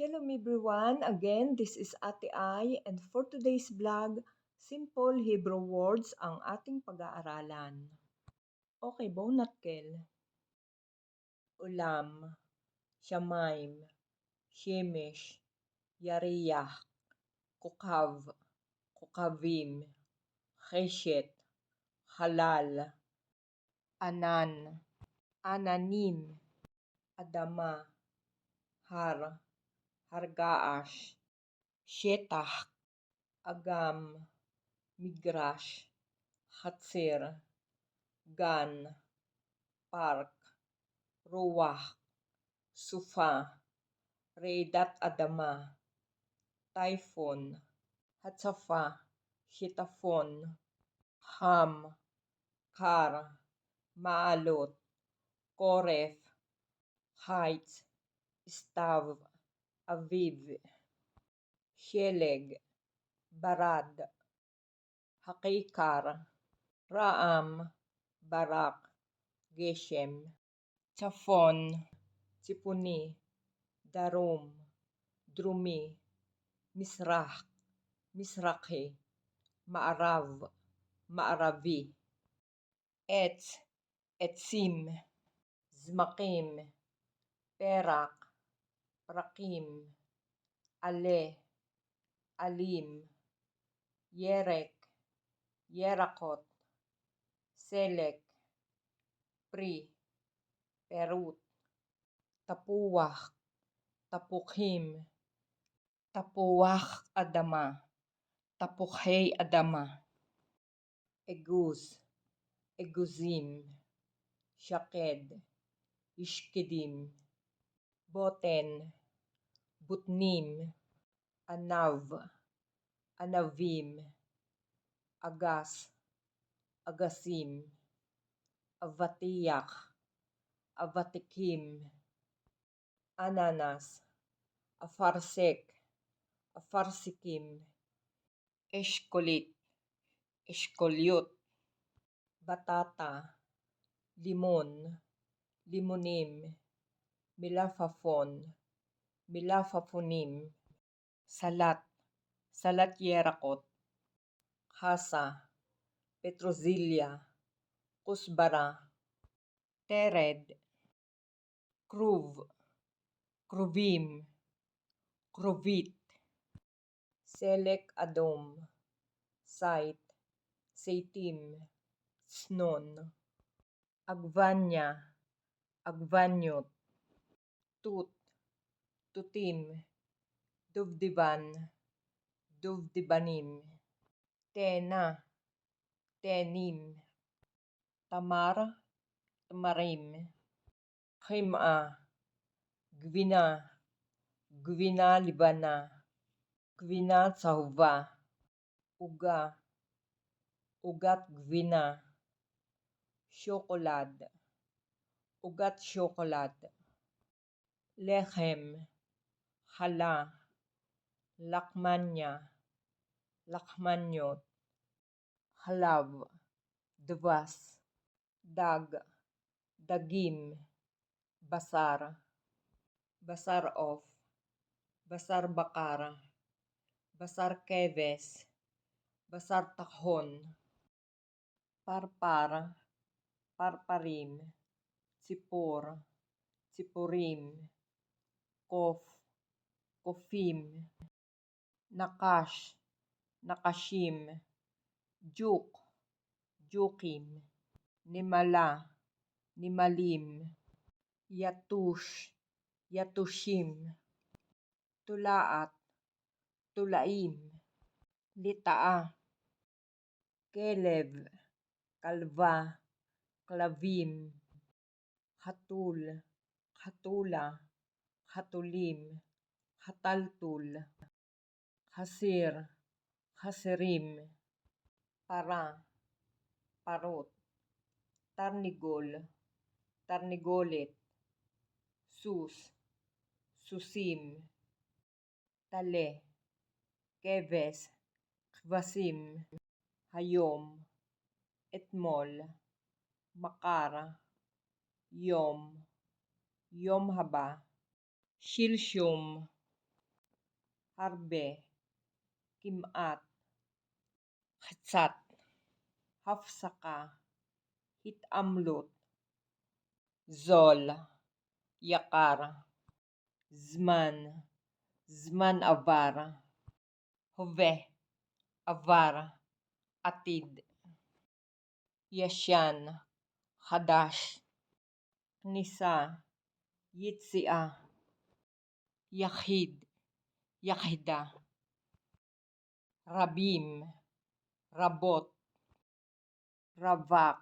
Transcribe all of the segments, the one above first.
Shalom everyone, again this is Ate Ai and for today's vlog, simple Hebrew words ang ating pag-aaralan. Okay, Bonatkel. Ulam, Shamayim, Shemesh, Yariyah, Kukav, Kukavim, Cheshet, Halal, Anan, Ananim, Adama, Har, Hargaash, Shetach, Agam, Migrash, Hatzir, Gan, Park, Ruach, Sufa, Reidat Adama, Typhoon, Hatsafa, Shitafon, Ham, Kar, Maalot, Koref, Heights, Stav, Aviv, Sheleg, Barad, Hakikar, Raam, Barak, Geshem, Chafon, Chipuni, Darum, Drumi, Misrach, Misrachi, Maarav, Maaravi, Etz, Etzim, Zmakim, Perak, Prakim, Ale, Alim, Yerek, Yerakot, Selek, Pri, Perut, Tapuwach, Tapukhim, Tapuwach Adama, Tapukhei Adama, Eguz, Eguzim, Shaked, Ishkedim, Boten, Butnim, Anav, Anavim, Agas, Agasim, Avatiyak, Avatikim, Ananas, Afarsek, Afarsikim, Eshkolit, Eshkolyot, Batata, Limon, Limonim, Milafafon, Milafafonim, Salat, Salat Yerakot, Hasa, Petrozilia, Kusbara, Tered, Kruv, Kruvim, Kruvit, Selek Adom, Sait, Seitim, Snon, Agvanya, Agvanyot, Tut, Tutim, Duvdivan, Duvdibanim, Tena, Tenim, Tamar, Tamarim, Khim'a, Gvina, Gvina Libana, Gvina Tsahuva, Uga, Ugat Gvina, Syokolad, Ugat Syokolad, Lechem, Hala, Lakmanya, Lakmanyot, Halav, Dvas, Dag, Dagim, Basar, Basar of, Basar Bakara, Basar Keves, Basar Takhon, Parpar, Parparim, Sipor, Sipurim, Kof, Kofim, Nakash, Nakashim, Juk, Jukim, Nimala, Nimalim, Yatush, Yatushim, Tulaat, Tulaim, Litaa, Kelev, Kalva, Klavim, Hatul, Hatula, Hatulim, Hataltul, Hasir, Hasirim, Para, Parot, Tarnigol, Tarnigolet, Sus, Susim, Tale, Keves, Kvasim, Hayom, Etmol, Makara, Yom, Yom Haba, Shilshum, harbe, kimat, khitsat, hafsaka, hitamlut, zol, yakar, zman, zman avar, hove, avar, atid, yashan, hadash, knisa, yitsia, yachid, yachida, rabim, rabot, ravak,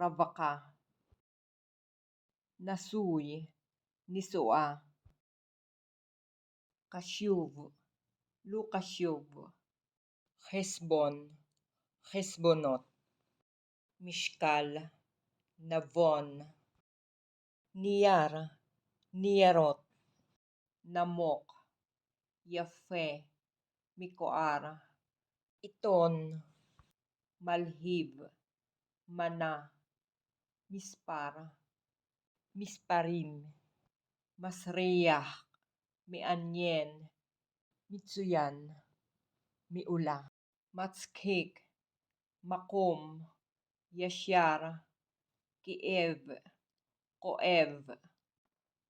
ravaka, nasuy, nisua, kashuv, lukashuv, chesbon, chesbonot, mishkal, navon, niyar, niyarot, namok, yafe, mikoar, iton, malhib, mana, mispar, misparim, masriyah, mianyen, mitsuyan, miula, matskik, makom, yashar, kiev, koev,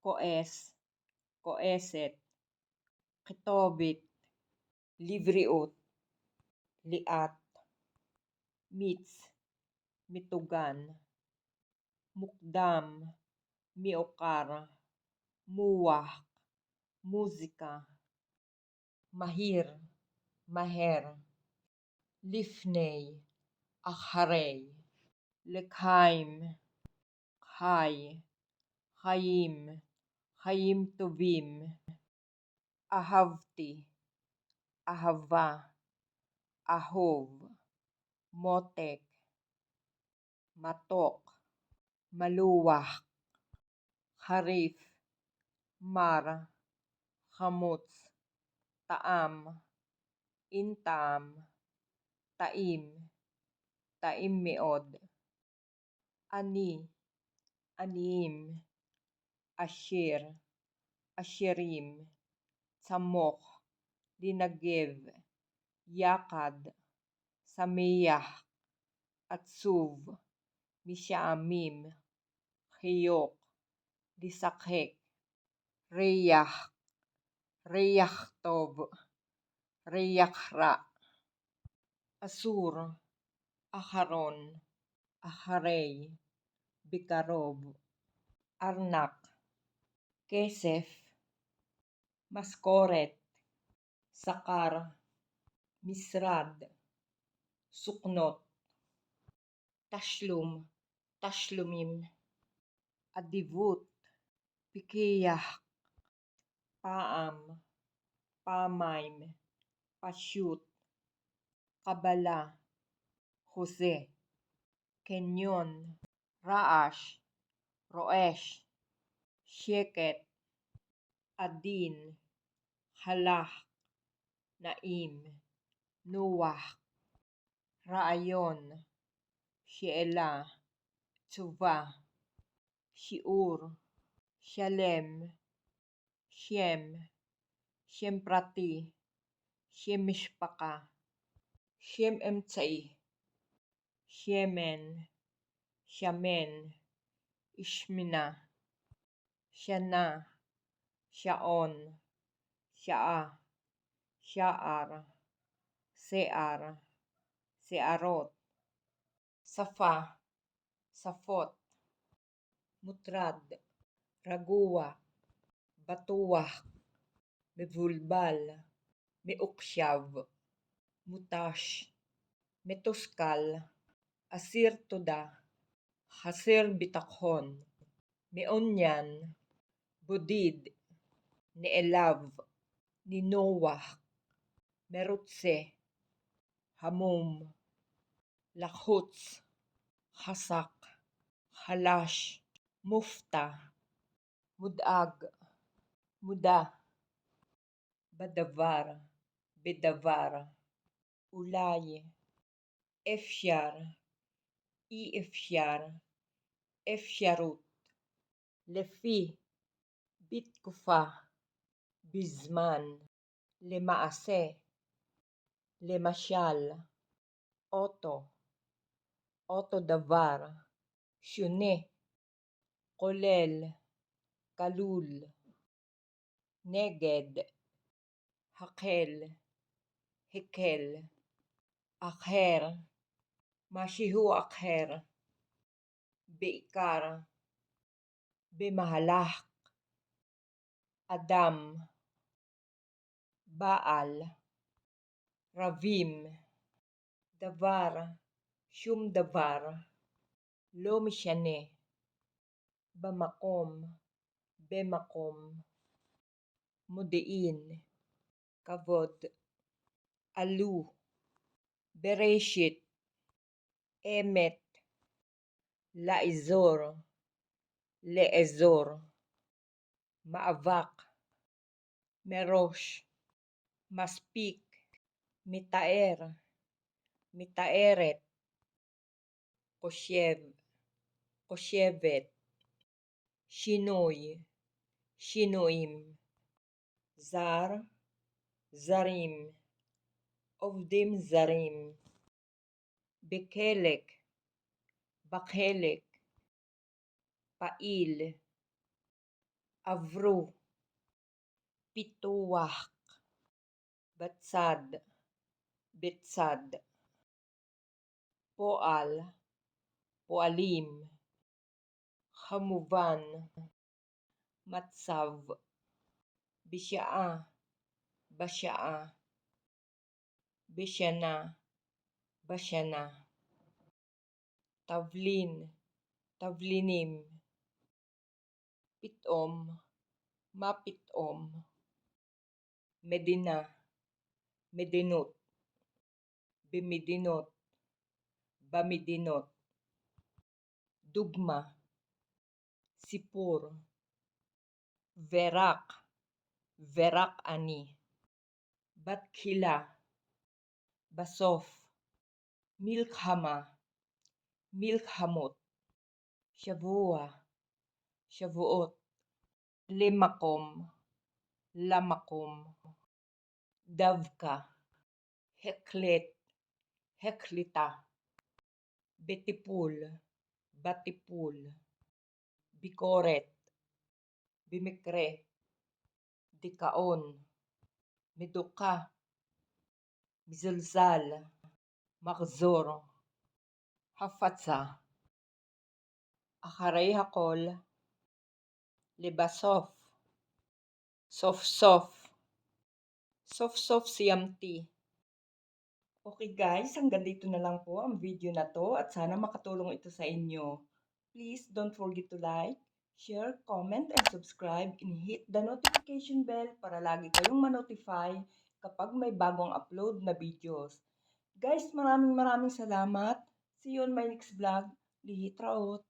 koes, koeset, kitobit, livriot, liat, mitz, mitugan, mukdam, miokar, muwah, muzika, mahir, maher, lifnei, acharei, lekhaim, chai, chaim, chaim tovim, ahavti, ahava, ahov, motek, matok, maluwah, harif, mar, chamutz, taam, intam, taim, taim meod, ani, anim, asher, asherim, tzamok, linagev, yakad, samiyah, atsuv, mishaamim, chiyok, lisakhek, reyah, reyah tov, reyah ra, asur, aharon, aharei, bikarov, arnak, kesef, maskoret, sakar, misrad, suknot, tashlum, tashlumim, adivut, pikiyah, paam, pamaim, pashut, kabala, Jose, kenyon, raash, roesh, sheket, adin, halah, naim, nuwah, raayon, sheela, tsuva, shiur, shalem, shem, shem prati, shem mishpaka, shem emtsai, shemen, shamen, ishmina, shana, shaon, shaa, shaar, sear, searot, safa, safot, mutrad, ragua, batuwah, mevulbal, meukshav, mutash, metuskal, asir toda, hasir bitakhon, meonyan, budid, neelav, ninowah, merutse, hamum, lakhutz, hasak, halash, mufta, mudag, muda, badavar, bedavar, ulay, efshar, i-efshar, efsharut, lefi, bitkufa, bizman, Lemaase, Lemasyal, Oto davar, Shune, Kolel, Kalul, Neged, Hakel, Hekel, Akher, Mashihu Akher, Beikar, Bemahalak, Adam, Baal, Ravim, Davar, Shum Davar, Lo Mishane, Bamakom, Bemakom, Mudiin, Kavod, Alu, Bereshit, Emet, Laizor, Leezor, Maavak, Merosh, Maspik, Mitaer, Mitaeret, Koshev, Koshevet, Shinoy, Shinoim, Zar, Zarim, Ovdim Zarim, Bekelek, Bakhelek, Pail, Avru, Pituwah, Batsad, Betsad, Poal, Poalim, Hamuvan, Matsav, Bisyaa, Basyaa, Bishana, Bashana, Tavlin, Tavlinim, Pitom, Mapitom, Medina, Medinot, Bimidinot, Bamidinot, Dugma, Sipur, Verak, Verak Ani, Batkila, Basof, Milkhama, Milkhamot, Shavua, Shavuot, Limakom, Lamakom, Davka, Heklet, Heklita, Betipul, Batipul, Bikoret, Bimikre, Dikaon, Meduka, Mizulzal, Makzor, Hafatsa, Acharei Hakol, Lebasof, Sof-sof, Sof-sof Siyamti. Okay guys, hanggang dito na lang po ang video na to at sana makatulong ito sa inyo. Please don't forget to like, share, comment, and subscribe and hit the notification bell para lagi kayong ma-notify kapag may bagong upload na videos. Guys, maraming salamat. See you on my next vlog. Lihit Raot.